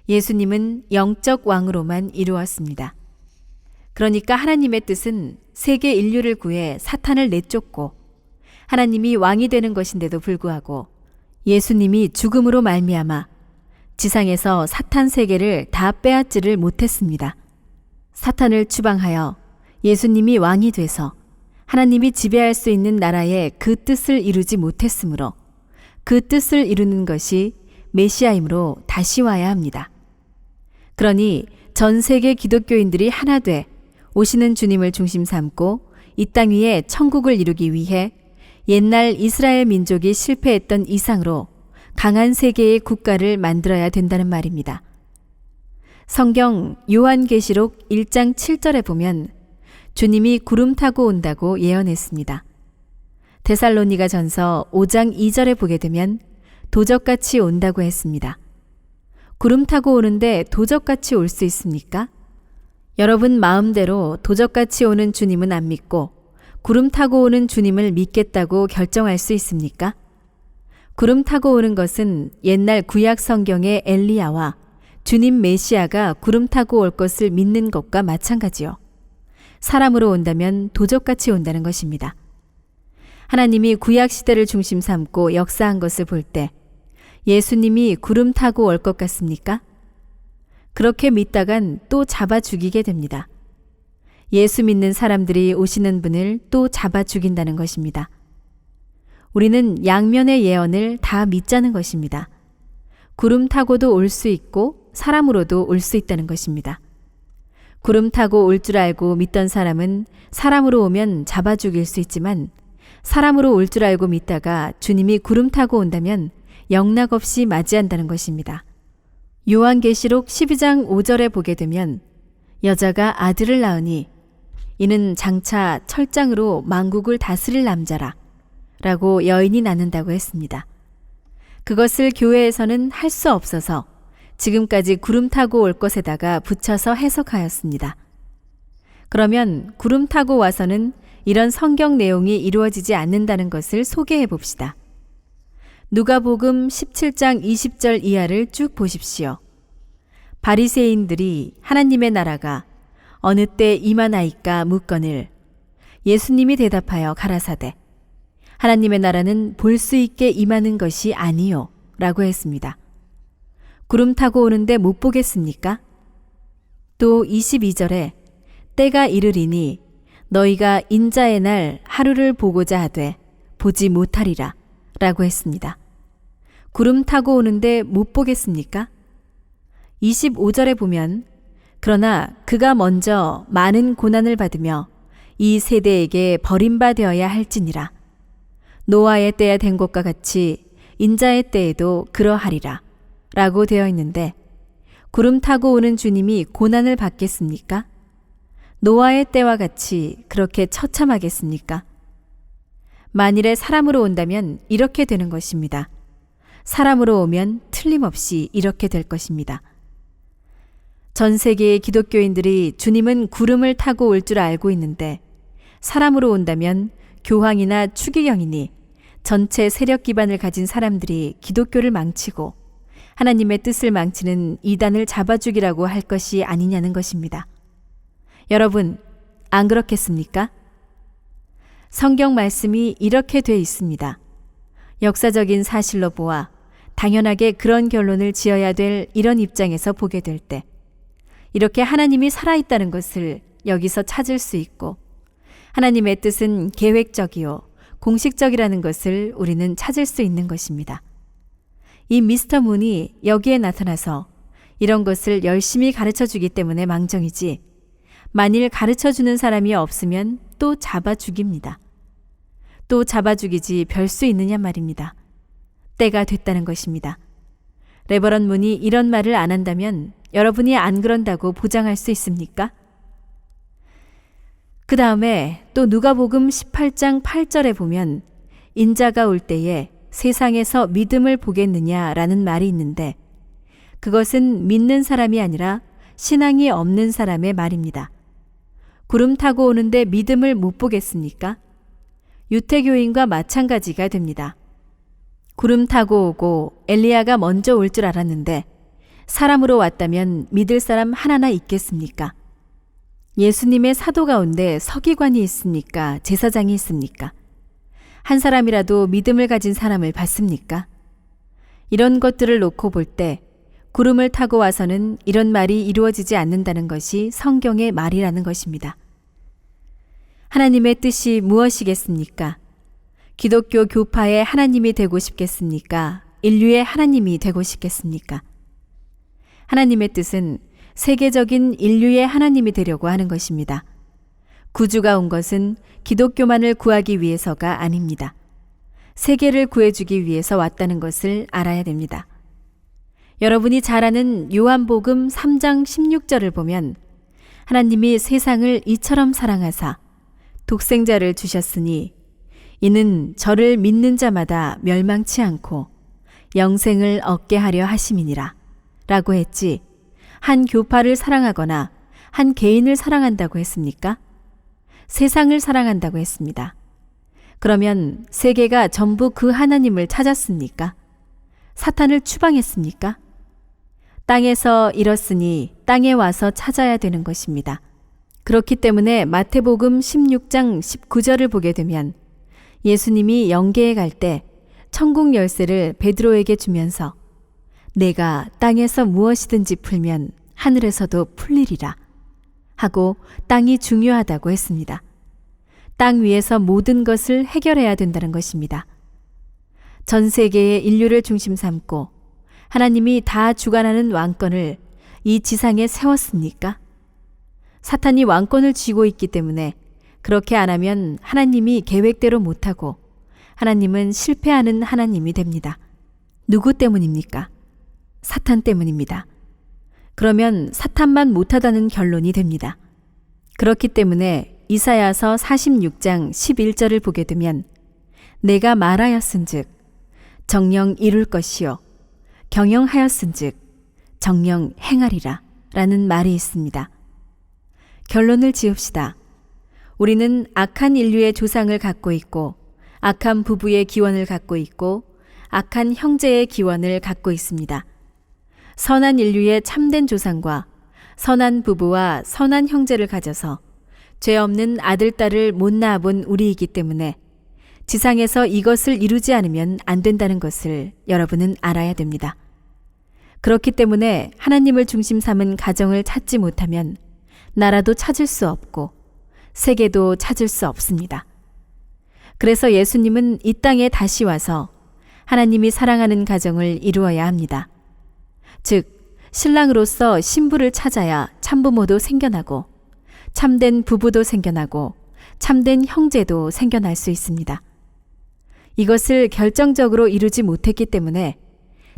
예수님은 영적 왕으로만 이루었습니다. 그러니까 하나님의 뜻은 세계 인류를 구해 사탄을 내쫓고 하나님이 왕이 되는 것인데도 불구하고 예수님이 죽음으로 말미암아 지상에서 사탄 세계를 다 빼앗지를 못했습니다. 사탄을 추방하여 예수님이 왕이 돼서 하나님이 지배할 수 있는 나라의 그 뜻을 이루지 못했으므로 그 뜻을 이루는 것이 메시아이므로 다시 와야 합니다. 그러니 전 세계 기독교인들이 하나 돼 오시는 주님을 중심 삼고 이 땅 위에 천국을 이루기 위해 옛날 이스라엘 민족이 실패했던 이상으로 강한 세계의 국가를 만들어야 된다는 말입니다. 성경 요한계시록 1장 7절에 보면 주님이 구름 타고 온다고 예언했습니다. 데살로니가 전서 5장 2절에 보게 되면 도적같이 온다고 했습니다. 구름 타고 오는데 도적같이 올 수 있습니까? 여러분 마음대로 도적같이 오는 주님은 안 믿고 구름 타고 오는 주님을 믿겠다고 결정할 수 있습니까? 구름 타고 오는 것은 옛날 구약 성경의 엘리야와 주님 메시아가 구름 타고 올 것을 믿는 것과 마찬가지요. 사람으로 온다면 도적같이 온다는 것입니다. 하나님이 구약 시대를 중심 삼고 역사한 것을 볼 때 예수님이 구름 타고 올 것 같습니까? 그렇게 믿다간 또 잡아 죽이게 됩니다. 예수 믿는 사람들이 오시는 분을 또 잡아 죽인다는 것입니다. 우리는 양면의 예언을 다 믿자는 것입니다. 구름 타고도 올 수 있고 사람으로도 올 수 있다는 것입니다. 구름 타고 올 줄 알고 믿던 사람은 사람으로 오면 잡아 죽일 수 있지만 사람으로 올 줄 알고 믿다가 주님이 구름 타고 온다면 영락없이 맞이한다는 것입니다. 요한계시록 12장 5절에 보게 되면 여자가 아들을 낳으니 이는 장차 철장으로 만국을 다스릴 남자라 라고 여인이 낳는다고 했습니다. 그것을 교회에서는 할 수 없어서 지금까지 구름 타고 올 것에다가 붙여서 해석하였습니다. 그러면 구름 타고 와서는 이런 성경 내용이 이루어지지 않는다는 것을 소개해 봅시다. 누가복음 17장 20절 이하를 쭉 보십시오. 바리새인들이 하나님의 나라가 어느 때 임하나이까 묻거늘 예수님이 대답하여 가라사대 하나님의 나라는 볼 수 있게 임하는 것이 아니요 라고 했습니다. 구름 타고 오는데 못 보겠습니까? 또 22절에 때가 이르리니 너희가 인자의 날 하루를 보고자 하되 보지 못하리라 라고 했습니다. 구름 타고 오는데 못 보겠습니까? 25절에 보면 그러나 그가 먼저 많은 고난을 받으며 이 세대에게 버림받아야 할지니라. 노아의 때에 된 것과 같이 인자의 때에도 그러하리라 라고 되어 있는데 구름 타고 오는 주님이 고난을 받겠습니까? 노아의 때와 같이 그렇게 처참하겠습니까? 만일에 사람으로 온다면 이렇게 되는 것입니다. 사람으로 오면 틀림없이 이렇게 될 것입니다. 전 세계의 기독교인들이 주님은 구름을 타고 올 줄 알고 있는데 사람으로 온다면 교황이나 추기경이니 전체 세력 기반을 가진 사람들이 기독교를 망치고 하나님의 뜻을 망치는 이단을 잡아주기라고 할 것이 아니냐는 것입니다. 여러분, 안 그렇겠습니까? 성경 말씀이 이렇게 돼 있습니다. 역사적인 사실로 보아 당연하게 그런 결론을 지어야 될 이런 입장에서 보게 될 때 이렇게 하나님이 살아있다는 것을 여기서 찾을 수 있고 하나님의 뜻은 계획적이요 공식적이라는 것을 우리는 찾을 수 있는 것입니다. 이 미스터 문이 여기에 나타나서 이런 것을 열심히 가르쳐 주기 때문에 망정이지 만일 가르쳐 주는 사람이 없으면 또 잡아 죽입니다. 또 잡아 죽이지 별 수 있느냐 말입니다. 때가 됐다는 것입니다. 레버런 문이 이런 말을 안 한다면 여러분이 안 그런다고 보장할 수 있습니까? 그 다음에 또 누가복음 18장 8절에 보면 인자가 올 때에 세상에서 믿음을 보겠느냐라는 말이 있는데 그것은 믿는 사람이 아니라 신앙이 없는 사람의 말입니다. 구름 타고 오는데 믿음을 못 보겠습니까? 유태교인과 마찬가지가 됩니다. 구름 타고 오고 엘리야가 먼저 올 줄 알았는데 사람으로 왔다면 믿을 사람 하나나 있겠습니까? 예수님의 사도 가운데 서기관이 있습니까? 제사장이 있습니까? 한 사람이라도 믿음을 가진 사람을 봤습니까? 이런 것들을 놓고 볼 때 구름을 타고 와서는 이런 말이 이루어지지 않는다는 것이 성경의 말이라는 것입니다. 하나님의 뜻이 무엇이겠습니까? 기독교 교파의 하나님이 되고 싶겠습니까? 인류의 하나님이 되고 싶겠습니까? 하나님의 뜻은 세계적인 인류의 하나님이 되려고 하는 것입니다. 구주가 온 것은 기독교만을 구하기 위해서가 아닙니다. 세계를 구해주기 위해서 왔다는 것을 알아야 됩니다. 여러분이 잘 아는 요한복음 3장 16절을 보면 하나님이 세상을 이처럼 사랑하사 독생자를 주셨으니 이는 저를 믿는 자마다 멸망치 않고 영생을 얻게 하려 하심이니라 라고 했지 한 교파를 사랑하거나 한 개인을 사랑한다고 했습니까? 세상을 사랑한다고 했습니다. 그러면 세계가 전부 그 하나님을 찾았습니까? 사탄을 추방했습니까? 땅에서 잃었으니 땅에 와서 찾아야 되는 것입니다. 그렇기 때문에 마태복음 16장 19절을 보게 되면 예수님이 영계에 갈 때 천국 열쇠를 베드로에게 주면서 내가 땅에서 무엇이든지 풀면 하늘에서도 풀리리라 하고 땅이 중요하다고 했습니다. 땅 위에서 모든 것을 해결해야 된다는 것입니다. 전 세계의 인류를 중심 삼고 하나님이 다 주관하는 왕권을 이 지상에 세웠습니까? 사탄이 왕권을 쥐고 있기 때문에 그렇게 안 하면 하나님이 계획대로 못하고 하나님은 실패하는 하나님이 됩니다. 누구 때문입니까? 사탄 때문입니다. 그러면 사탄만 못하다는 결론이 됩니다. 그렇기 때문에 이사야서 46장 11절을 보게 되면 내가 말하였은즉 정령 이룰 것이요 경영하였은즉 정령 행하리라 라는 말이 있습니다. 결론을 지읍시다. 우리는 악한 인류의 조상을 갖고 있고 악한 부부의 기원을 갖고 있고 악한 형제의 기원을 갖고 있습니다. 선한 인류의 참된 조상과 선한 부부와 선한 형제를 가져서 죄 없는 아들, 딸을 못 낳아본 우리이기 때문에 지상에서 이것을 이루지 않으면 안 된다는 것을 여러분은 알아야 됩니다. 그렇기 때문에 하나님을 중심 삼은 가정을 찾지 못하면 나라도 찾을 수 없고 세계도 찾을 수 없습니다. 그래서 예수님은 이 땅에 다시 와서 하나님이 사랑하는 가정을 이루어야 합니다. 즉, 신랑으로서 신부를 찾아야 참부모도 생겨나고 참된 부부도 생겨나고 참된 형제도 생겨날 수 있습니다. 이것을 결정적으로 이루지 못했기 때문에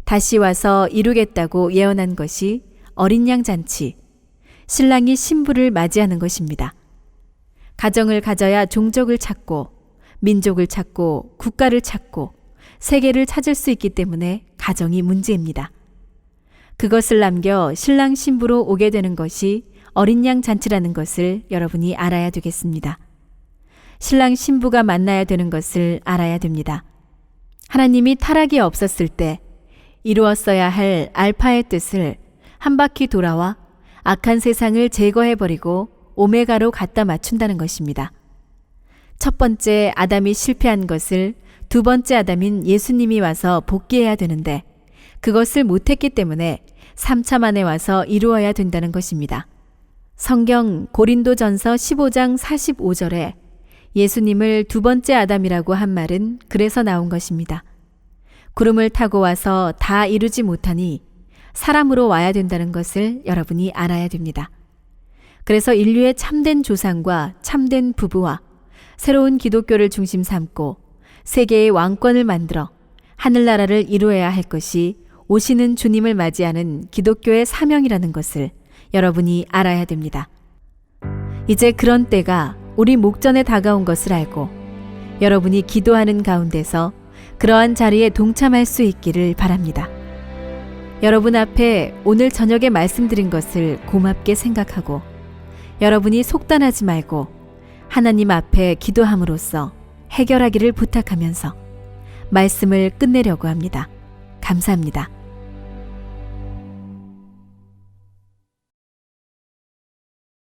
다시 와서 이루겠다고 예언한 것이 어린 양 잔치, 신랑이 신부를 맞이하는 것입니다. 가정을 가져야 종족을 찾고 민족을 찾고 국가를 찾고 세계를 찾을 수 있기 때문에 가정이 문제입니다. 그것을 남겨 신랑 신부로 오게 되는 것이 어린 양 잔치라는 것을 여러분이 알아야 되겠습니다. 신랑 신부가 만나야 되는 것을 알아야 됩니다. 하나님이 타락이 없었을 때 이루었어야 할 알파의 뜻을 한 바퀴 돌아와 악한 세상을 제거해버리고 오메가로 갖다 맞춘다는 것입니다. 첫 번째 아담이 실패한 것을 두 번째 아담인 예수님이 와서 복귀해야 되는데 그것을 못했기 때문에 3차 만에 와서 이루어야 된다는 것입니다. 성경 고린도전서 15장 45절에 예수님을 두 번째 아담이라고 한 말은 그래서 나온 것입니다. 구름을 타고 와서 다 이루지 못하니 사람으로 와야 된다는 것을 여러분이 알아야 됩니다. 그래서 인류의 참된 조상과 참된 부부와 새로운 기독교를 중심 삼고 세계의 왕권을 만들어 하늘나라를 이루어야 할 것이 오시는 주님을 맞이하는 기독교의 사명이라는 것을 여러분이 알아야 됩니다. 이제 그런 때가 우리 목전에 다가온 것을 알고 여러분이 기도하는 가운데서 그러한 자리에 동참할 수 있기를 바랍니다. 여러분 앞에 오늘 저녁에 말씀드린 것을 고맙게 생각하고 여러분이 속단하지 말고 하나님 앞에 기도함으로써 해결하기를 부탁하면서 말씀을 끝내려고 합니다. 감사합니다.